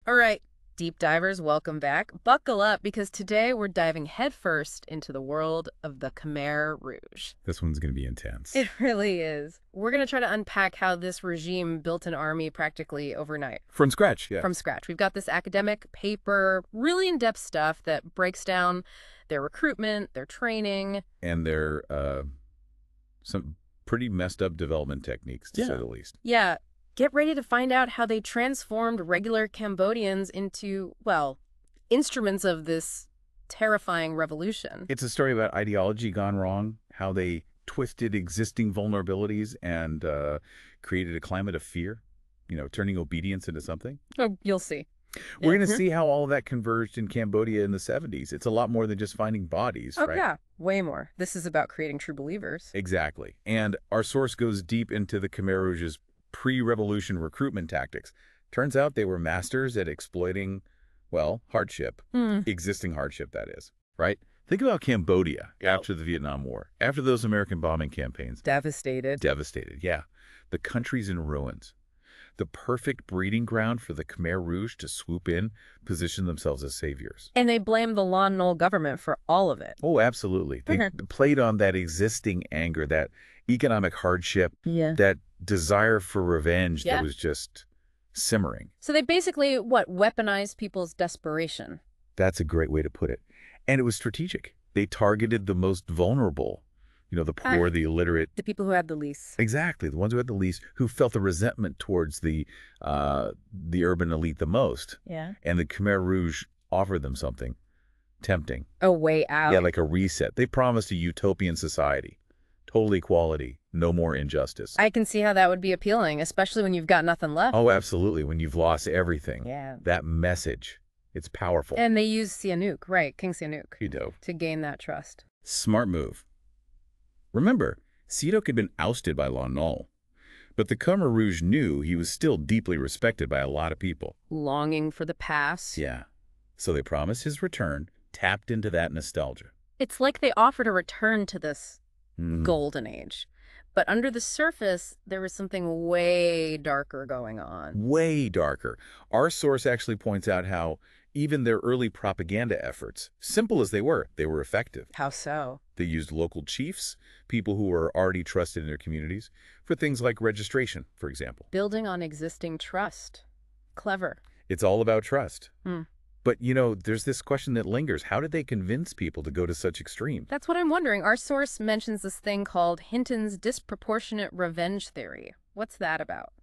All right, deep divers, welcome back. Buckle up because today we're diving headfirst into the world of the Khmer Rouge. This one's going to be intense. It really is. We're going to try to unpack how this regime built an army practically overnight. From scratch, yeah. From scratch. We've got this academic paper, really in-depth stuff that breaks down their recruitment, their training. And their some pretty messed up development techniques, to say the least. Yeah. Get ready to find out how they transformed regular Cambodians into, well, instruments of this terrifying revolution. It's a story about ideology gone wrong, how they twisted existing vulnerabilities and created a climate of fear, turning obedience into something. Oh, you'll see. We're going to see how all of that converged in Cambodia in the 70s. It's a lot more than just finding bodies, right? Oh, yeah, way more. This is about creating true believers. Exactly. And our source goes deep into the Khmer Rouge's pre-revolution recruitment tactics. Turns out they were masters at exploiting, well, hardship, existing hardship, that is, right? Think about Cambodia after the Vietnam War, after those American bombing campaigns. Devastated. Devastated, yeah. The country's in ruins. The perfect breeding ground for the Khmer Rouge to swoop in, position themselves as saviors. And they blame the Lon Nol government for all of it. Oh, absolutely. They played on that existing anger, that economic hardship, that desire for revenge that was just simmering. So they basically, weaponized people's desperation. That's a great way to put it. And it was strategic. They targeted the most vulnerable, the poor, the illiterate. The people who had the least. Exactly, the ones who had the least, who felt the resentment towards the urban elite the most. Yeah. And the Khmer Rouge offered them something tempting. A way out. Yeah, like a reset. They promised a utopian society. Total equality, no more injustice. I can see how that would be appealing, especially when you've got nothing left. Oh, absolutely. When you've lost everything. Yeah. That message, it's powerful. And they used Sihanouk, right, King Sihanouk, to gain that trust. Smart move. Remember, Sihanouk had been ousted by Lon Nol, but the Khmer Rouge knew he was still deeply respected by a lot of people. Longing for the past. Yeah. So they promised his return, tapped into that nostalgia. It's like they offered a return to this golden age. But under the surface, there was something way darker going on. Way darker. Our source actually points out how even their early propaganda efforts, simple as they were effective. How so? They used local chiefs, people who were already trusted in their communities, for things like registration, for example. Building on existing trust. Clever. It's all about trust. But, there's this question that lingers. How did they convince people to go to such extremes? That's what I'm wondering. Our source mentions this thing called Hinton's disproportionate revenge theory. What's that about?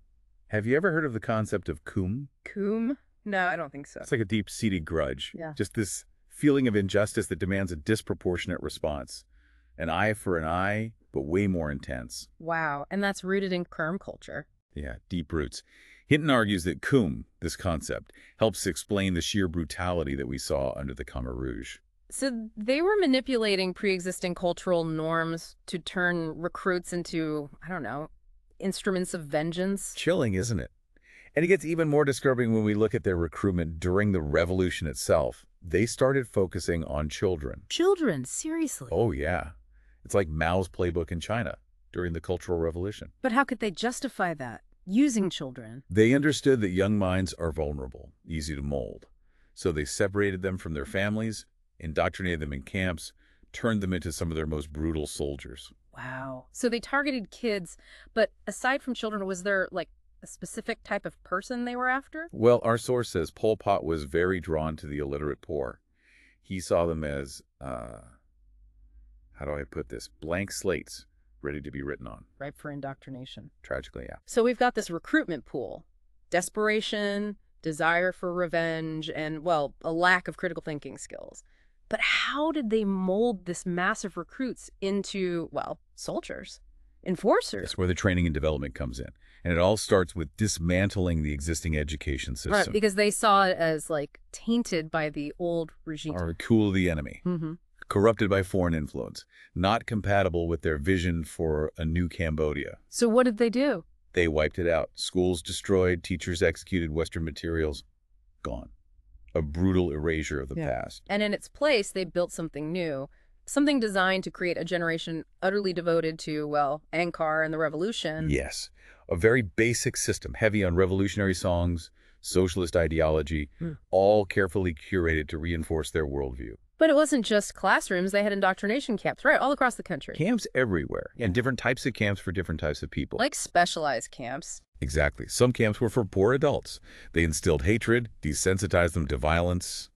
Have you ever heard of the concept of cum? Cum? No, I don't think so. It's like a deep-seated grudge. Yeah. Just this feeling of injustice that demands a disproportionate response. An eye for an eye, but way more intense. Wow. And that's rooted in Khmer culture. Yeah, deep roots. Hinton argues that cum, this concept, helps explain the sheer brutality that we saw under the Khmer Rouge. So they were manipulating pre-existing cultural norms to turn recruits into, I don't know, instruments of vengeance. Chilling, isn't it? And it gets even more disturbing when we look at their recruitment during the revolution itself. They started focusing on children. Children? Seriously? Oh, yeah. It's like Mao's playbook in China during the Cultural Revolution. But how could they justify that? Using children? They understood that young minds are vulnerable, easy to mold. So they separated them from their families, indoctrinated them in camps, turned them into some of their most brutal soldiers. Wow. So they targeted kids, but aside from children, was there, like, a specific type of person they were after? Well, our source says Pol Pot was very drawn to the illiterate poor. He saw them as, how do I put this, blank slates, ready to be written on. Ripe for indoctrination. Tragically, yeah. So we've got this recruitment pool. Desperation, desire for revenge, and, well, a lack of critical thinking skills. But how did they mold this mass of recruits into, well, soldiers, enforcers? That's where the training and development comes in. And it all starts with dismantling the existing education system. Right, because they saw it as, like, tainted by the old regime. Or cool of the enemy. Corrupted by foreign influence. Not compatible with their vision for a new Cambodia. So what did they do? They wiped it out. Schools destroyed, teachers executed, Western materials gone. A brutal erasure of the past. And in its place, they built something new, something designed to create a generation utterly devoted to, well, Angkor and the revolution. Yes. A very basic system, heavy on revolutionary songs, socialist ideology, all carefully curated to reinforce their worldview. But it wasn't just classrooms. They had indoctrination camps, right, all across the country. Camps everywhere, and different types of camps for different types of people. Like specialized camps. Exactly. Some camps were for poor adults. They instilled hatred, desensitized them to violence,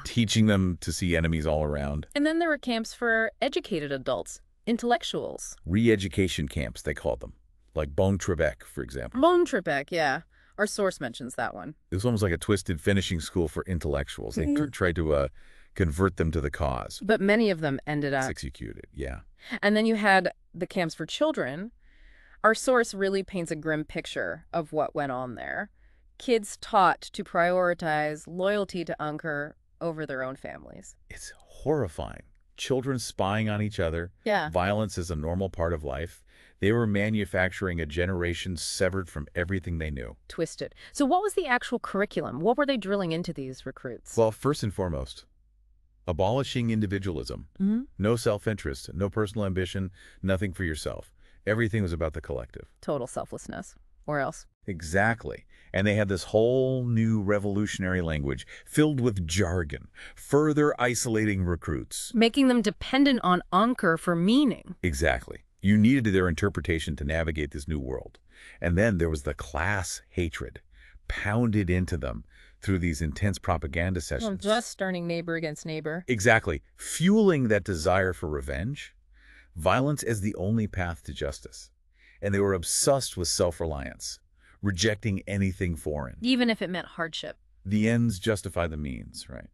teaching them to see enemies all around. And then there were camps for educated adults, intellectuals. Re-education camps, they called them. Like Bon Trebec, for example. Bon Trebec, yeah. Our source mentions that one. It was almost like a twisted finishing school for intellectuals. They tried to convert them to the cause. But many of them ended up Executed, yeah. And then you had the camps for children. Our source really paints a grim picture of what went on there. Kids taught to prioritize loyalty to Angkor over their own families. It's horrifying. Children spying on each other. Yeah. Violence is a normal part of life. They were manufacturing a generation severed from everything they knew. Twisted. So what was the actual curriculum? What were they drilling into these recruits? Well, first and foremost, abolishing individualism. No self-interest, no personal ambition, nothing for yourself. Everything was about the collective. Total selflessness. Or else. Exactly. And they had this whole new revolutionary language filled with jargon, further isolating recruits. Making them dependent on Angkor for meaning. Exactly. You needed their interpretation to navigate this new world. And then there was the class hatred, pounded into them through these intense propaganda sessions. Well, just turning neighbor against neighbor. Exactly. Fueling that desire for revenge, violence as the only path to justice. And they were obsessed with self-reliance, rejecting anything foreign. Even if it meant hardship. The ends justify the means, right?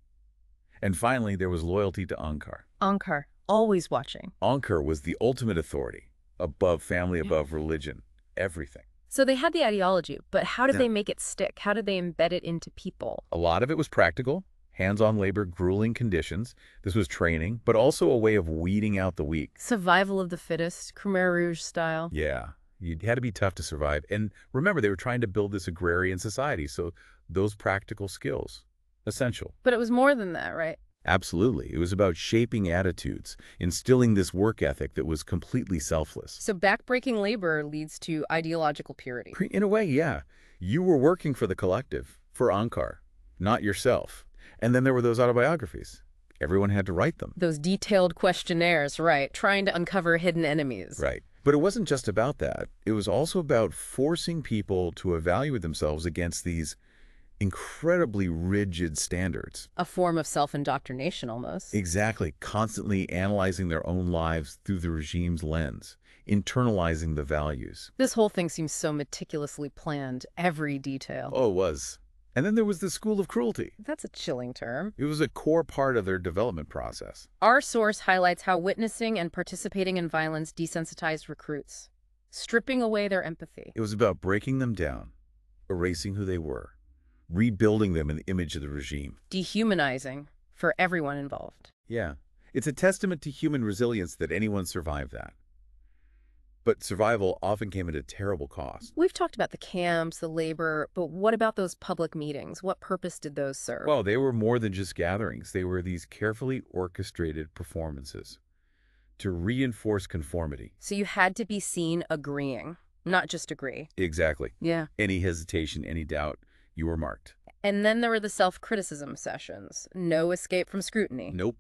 And finally, there was loyalty to Angkor. Angkor, always watching. Angkor was the ultimate authority, above family, above religion, everything. So they had the ideology, but how did they make it stick? How did they embed it into people? A lot of it was practical, hands-on labor, grueling conditions. This was training, but also a way of weeding out the weak. Survival of the fittest, Khmer Rouge style. Yeah, you had to be tough to survive. And remember, they were trying to build this agrarian society, so those practical skills, essential. But it was more than that, right? Absolutely. It was about shaping attitudes, instilling this work ethic that was completely selfless. So backbreaking labor leads to ideological purity. In a way, yeah. You were working for the collective, for Angkor, not yourself. And then there were those autobiographies. Everyone had to write them. Those detailed questionnaires, right, trying to uncover hidden enemies. Right. But it wasn't just about that. It was also about forcing people to evaluate themselves against these incredibly rigid standards. A form of self-indoctrination almost. Exactly. Constantly analyzing their own lives through the regime's lens, internalizing the values. This whole thing seems so meticulously planned, every detail. Oh, it was. And then there was the school of cruelty. That's a chilling term. It was a core part of their development process. Our source highlights how witnessing and participating in violence desensitized recruits, stripping away their empathy. It was about breaking them down, erasing who they were, rebuilding them in the image of the regime. Dehumanizing for everyone involved. Yeah. It's a testament to human resilience that anyone survived that. But survival often came at a terrible cost. We've talked about the camps, the labor, but what about those public meetings? What purpose did those serve? Well, they were more than just gatherings. They were these carefully orchestrated performances to reinforce conformity. So you had to be seen agreeing, not just agree. Exactly. Yeah. Any hesitation, any doubt, you were marked. And then there were the self-criticism sessions. No escape from scrutiny. Nope.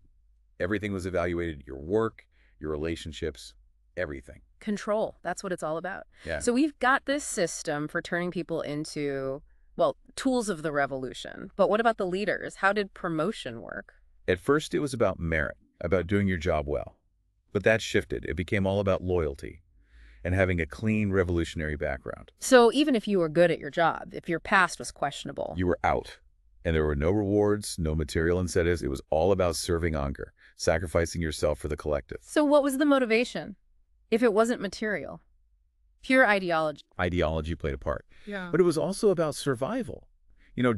Everything was evaluated. Your work, your relationships, everything. Control. That's what it's all about. Yeah. So we've got this system for turning people into, well, tools of the revolution. But what about the leaders? How did promotion work? At first, it was about merit, about doing your job well. But that shifted. It became all about loyalty and having a clean revolutionary background. So even if you were good at your job, if your past was questionable, You were out. And there were no rewards, no material incentives. It was all about serving Angkor, sacrificing yourself for the collective. So what was the motivation? If it wasn't material, pure ideology. Ideology played a part. Yeah. But it was also about survival.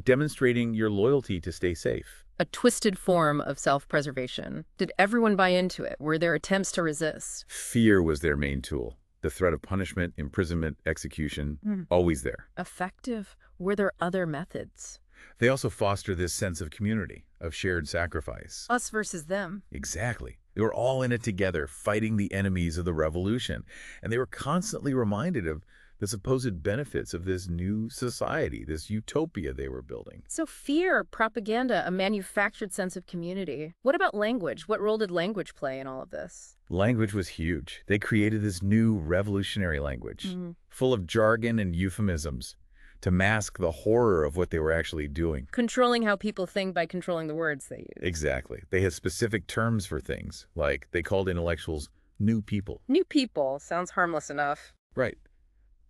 Demonstrating your loyalty to stay safe. A twisted form of self-preservation. Did everyone buy into it? Were there attempts to resist? Fear was their main tool. The threat of punishment, imprisonment, execution, always there. Effective? Were there other methods? They also foster this sense of community, of shared sacrifice. Us versus them. Exactly. They were all in it together, fighting the enemies of the revolution. And they were constantly reminded of the supposed benefits of this new society, this utopia they were building. So fear, propaganda, a manufactured sense of community. What about language? What role did language play in all of this? Language was huge. They created this new revolutionary language, full of jargon and euphemisms, to mask the horror of what they were actually doing. Controlling how people think by controlling the words they use. Exactly. They had specific terms for things, like they called intellectuals new people. New people sounds harmless enough. Right.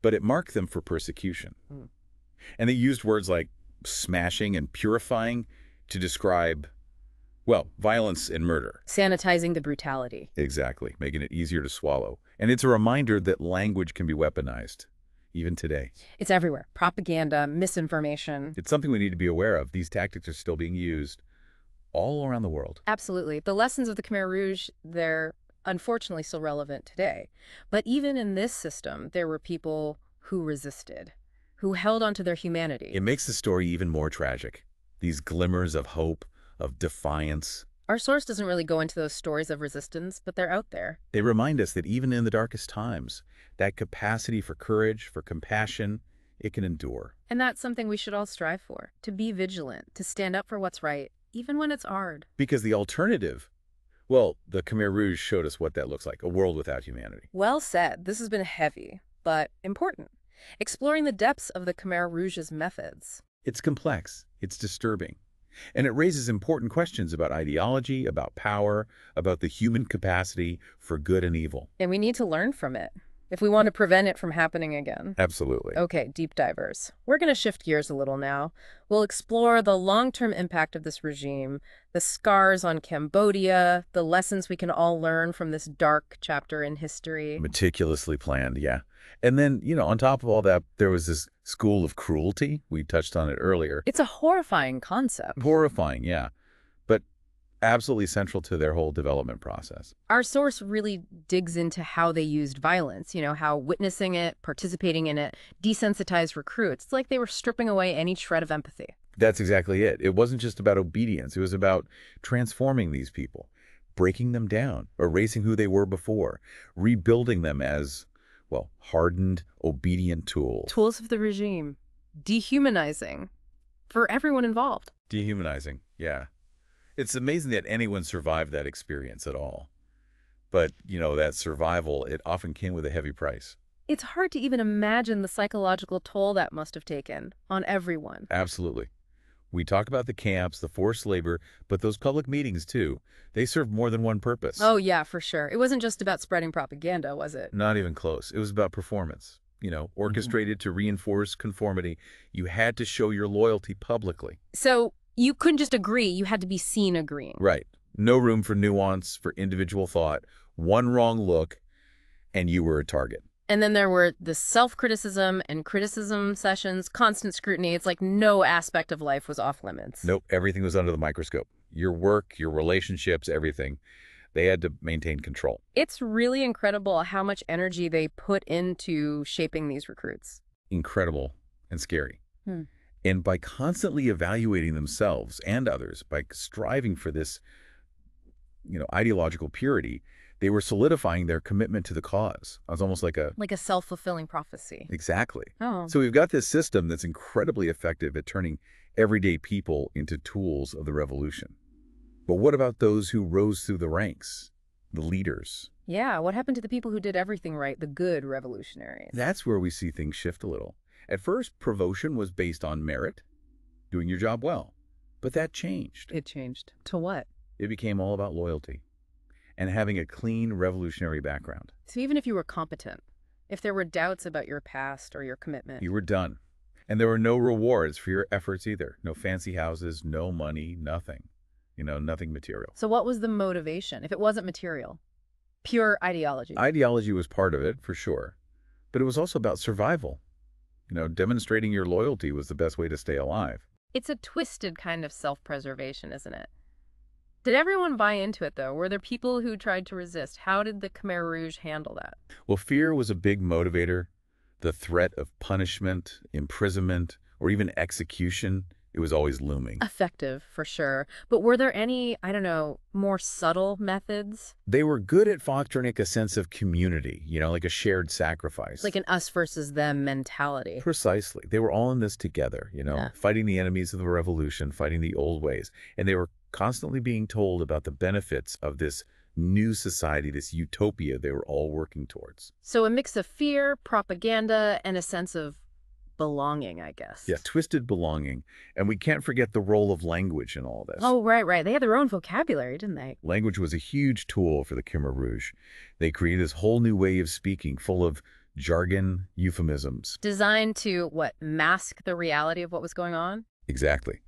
But it marked them for persecution. And they used words like smashing and purifying to describe, well, violence and murder. Sanitizing the brutality. Exactly, making it easier to swallow. And it's a reminder that language can be weaponized, even today. It's everywhere. Propaganda, misinformation. It's something we need to be aware of. These tactics are still being used all around the world. Absolutely. The lessons of the Khmer Rouge, they're unfortunately still relevant today. But even in this system, there were people who resisted, who held onto their humanity. It makes the story even more tragic. These glimmers of hope, of defiance. Our source doesn't really go into those stories of resistance, but they're out there. They remind us that even in the darkest times, that capacity for courage, for compassion, it can endure. And that's something we should all strive for, to be vigilant, to stand up for what's right, even when it's hard. Because the alternative, well, the Khmer Rouge showed us what that looks like, a world without humanity. Well said. This has been heavy, but important. Exploring the depths of the Khmer Rouge's methods. It's complex, it's disturbing, and it raises important questions about ideology, about power, about the human capacity for good and evil. And we need to learn from it if we want to prevent it from happening again. Absolutely. Okay, deep divers. We're going to shift gears a little now. We'll explore the long-term impact of this regime, the scars on Cambodia, the lessons we can all learn from this dark chapter in history. Meticulously planned, yeah. And then, on top of all that, there was this school of cruelty. We touched on it earlier. It's a horrifying concept. Horrifying, yeah. But absolutely central to their whole development process. Our source really digs into how they used violence, how witnessing it, participating in it, desensitized recruits. It's like they were stripping away any shred of empathy. That's exactly it. It wasn't just about obedience. It was about transforming these people, breaking them down, erasing who they were before, rebuilding them as, well, hardened, obedient tools. Tools of the regime. Dehumanizing for everyone involved. Dehumanizing, yeah. It's amazing that anyone survived that experience at all. But, that survival, it often came with a heavy price. It's hard to even imagine the psychological toll that must have taken on everyone. Absolutely. We talk about the camps, the forced labor, but those public meetings, too, they served more than one purpose. Oh, yeah, for sure. It wasn't just about spreading propaganda, was it? Not even close. It was about performance. Orchestrated to reinforce conformity. You had to show your loyalty publicly. So you couldn't just agree. You had to be seen agreeing. Right. No room for nuance, for individual thought. One wrong look, and you were a target. And then there were the self-criticism and criticism sessions, constant scrutiny. It's like no aspect of life was off limits. Nope, everything was under the microscope. Your work, your relationships, everything. They had to maintain control. It's really incredible how much energy they put into shaping these recruits. Incredible and scary. And by constantly evaluating themselves and others, by striving for this, ideological purity, they were solidifying their commitment to the cause. It was almost like a self-fulfilling prophecy. Exactly. Oh. So we've got this system that's incredibly effective at turning everyday people into tools of the revolution. But what about those who rose through the ranks, the leaders? Yeah, what happened to the people who did everything right, the good revolutionaries? That's where we see things shift a little. At first, promotion was based on merit, doing your job well. But that changed. It changed. To what? It became all about loyalty and having a clean revolutionary background. So even if you were competent, if there were doubts about your past or your commitment, you were done. And there were no rewards for your efforts either. No fancy houses, no money, nothing. Nothing material. So what was the motivation, if it wasn't material? Pure ideology. Ideology was part of it, for sure. But it was also about survival. Demonstrating your loyalty was the best way to stay alive. It's a twisted kind of self-preservation, isn't it? Did everyone buy into it, though? Were there people who tried to resist? How did the Khmer Rouge handle that? Well, fear was a big motivator. The threat of punishment, imprisonment, or even execution It was always looming. Effective, for sure. But were there any, I don't know, more subtle methods? They were good at fostering a sense of community, like a shared sacrifice. Like an us versus them mentality. Precisely. They were all in this together, Yeah. fighting the enemies of the revolution, fighting the old ways. And they were constantly being told about the benefits of this new society, this utopia they were all working towards. So a mix of fear, propaganda, and a sense of belonging, I guess. Yeah, twisted belonging. And we can't forget the role of language in all this. Oh, right. They had their own vocabulary, didn't they? Language was a huge tool for the Khmer Rouge. They created this whole new way of speaking full of jargon, euphemisms. Designed to, mask the reality of what was going on? Exactly.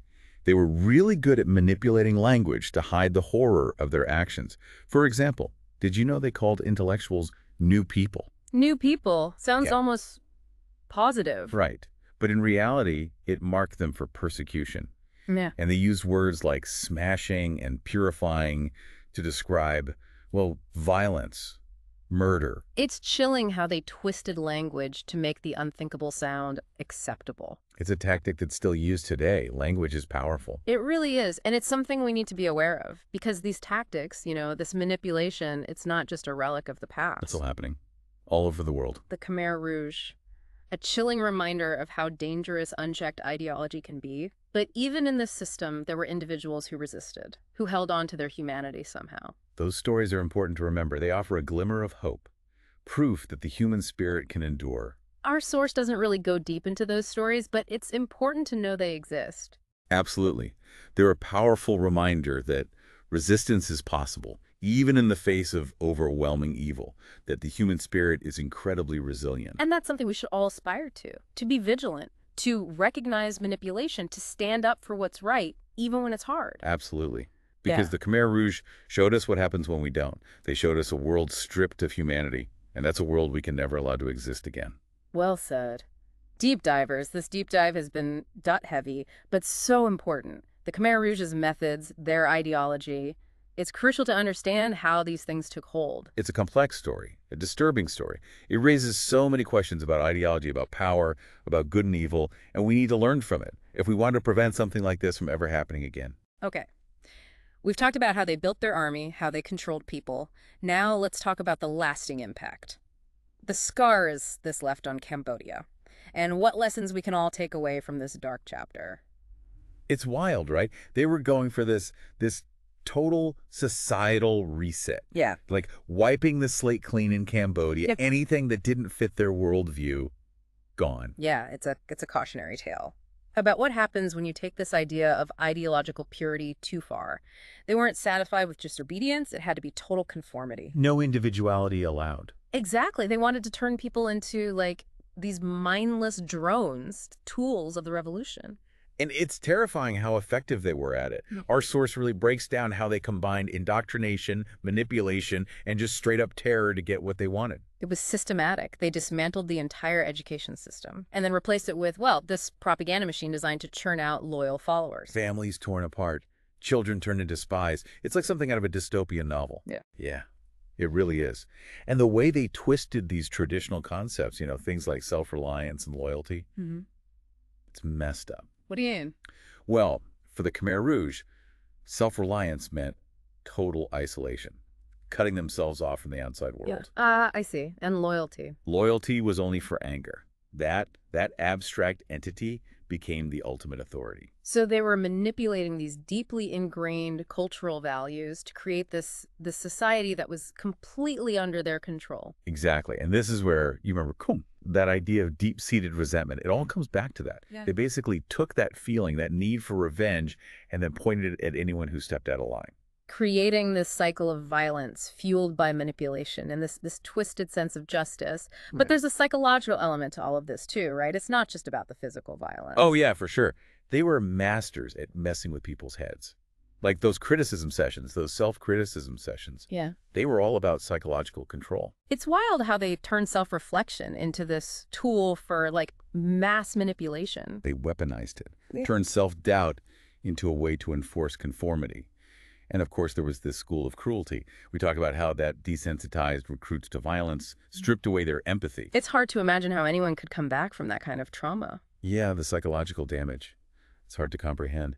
They were really good at manipulating language to hide the horror of their actions. For example, did you know they called intellectuals new people? New people. Sounds Yeah. almost positive. Right. But in reality, it marked them for persecution. Yeah. And they used words like smashing and purifying to describe, violence, murder. It's chilling how they twisted language to make the unthinkable sound acceptable. It's a tactic that's still used today. Language is powerful. It really is. And it's something we need to be aware of because these tactics, this manipulation, it's not just a relic of the past. It's still happening all over the world. The Khmer Rouge. A chilling reminder of how dangerous unchecked ideology can be. But even in this system, there were individuals who resisted, who held on to their humanity somehow. Those stories are important to remember. They offer a glimmer of hope, proof that the human spirit can endure. Our source doesn't really go deep into those stories, but it's important to know they exist. Absolutely. They're a powerful reminder that resistance is possible, even in the face of overwhelming evil, that the human spirit is incredibly resilient. And that's something we should all aspire to be vigilant, to recognize manipulation, to stand up for what's right, even when it's hard. Absolutely. Because the Khmer Rouge showed us what happens when we don't. They showed us a world stripped of humanity, and that's a world we can never allow to exist again. Well said. Deep divers. This deep dive has been heavy, but so important. The Khmer Rouge's methods, their ideology. It's crucial to understand how these things took hold. It's a complex story, a disturbing story. It raises so many questions about ideology, about power, about good and evil, and we need to learn from it if we want to prevent something like this from ever happening again. Okay. We've talked about how they built their army, how they controlled people. Now let's talk about the lasting impact. The scars this left on Cambodia, and what lessons we can all take away from this dark chapter. It's wild, right? They were going for this total societal reset. Yeah. Like wiping the slate clean in Cambodia. Yep. Anything that didn't fit their worldview, gone. Yeah, it's a cautionary tale about what happens when you take this idea of ideological purity too far. They weren't satisfied with just obedience. It had to be total conformity. No individuality allowed. Exactly. They wanted to turn people into, these mindless drones, tools of the revolution. And it's terrifying how effective they were at it. Our source really breaks down how they combined indoctrination, manipulation, and just straight up terror to get what they wanted. It was systematic. They dismantled the entire education system and then replaced it with, this propaganda machine designed to churn out loyal followers. Families torn apart, children turned into spies. It's like something out of a dystopian novel. Yeah, it really is. And the way they twisted these traditional concepts, things like self-reliance and loyalty, it's messed up. What do you mean? Well, for the Khmer Rouge, self-reliance meant total isolation, cutting themselves off from the outside world. I see. And loyalty. Loyalty was only for anger. That abstract entity became the ultimate authority. So they were manipulating these deeply ingrained cultural values to create this society that was completely under their control. Exactly. And this is where, you remember, that idea of deep-seated resentment. It all comes back to that. Yeah. They basically took that feeling, that need for revenge, and then pointed it at anyone who stepped out of line. Creating this cycle of violence fueled by manipulation and this twisted sense of justice. But there's a psychological element to all of this too, right? It's not just about the physical violence. Oh, yeah, for sure. They were masters at messing with people's heads. Like those criticism sessions, those self-criticism sessions. Yeah. They were all about psychological control. It's wild how they turn self-reflection into this tool for, mass manipulation. They weaponized it, turned self-doubt into a way to enforce conformity. And of course, there was this school of cruelty. We talk about how that desensitized recruits to violence, stripped away their empathy. It's hard to imagine how anyone could come back from that kind of trauma. Yeah, the psychological damage. It's hard to comprehend.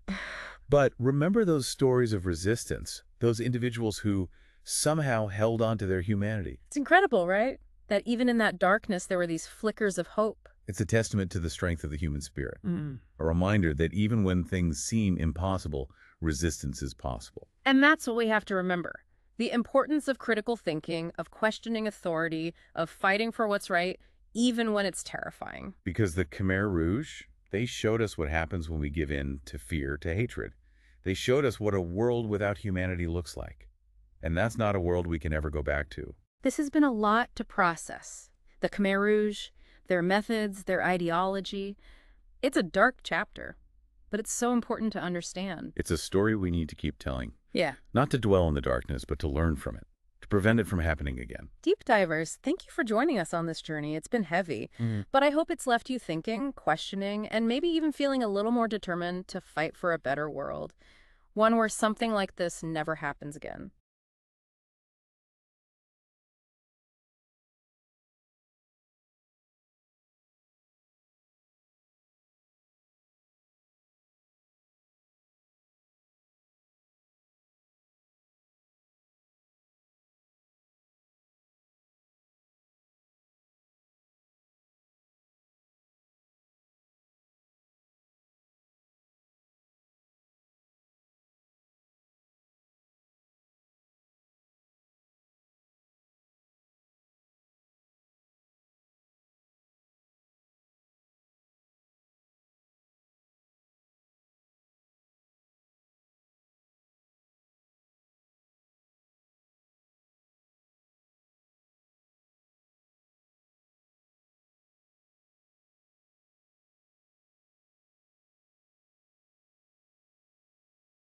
But remember those stories of resistance, those individuals who somehow held on to their humanity. It's incredible, right? That even in that darkness, there were these flickers of hope. It's a testament to the strength of the human spirit. Mm. A reminder that even when things seem impossible, resistance is possible. And that's what we have to remember. The importance of critical thinking, of questioning authority, of fighting for what's right, even when it's terrifying. Because the Khmer Rouge, they showed us what happens when we give in to fear, to hatred. They showed us what a world without humanity looks like. And that's not a world we can ever go back to. This has been a lot to process. The Khmer Rouge, their methods, their ideology. It's a dark chapter, but it's so important to understand. It's a story we need to keep telling. Yeah. Not to dwell in the darkness, but to learn from it, to prevent it from happening again. Deep divers, thank you for joining us on this journey. It's been heavy, but I hope it's left you thinking, questioning, and maybe even feeling a little more determined to fight for a better world. One where something like this never happens again.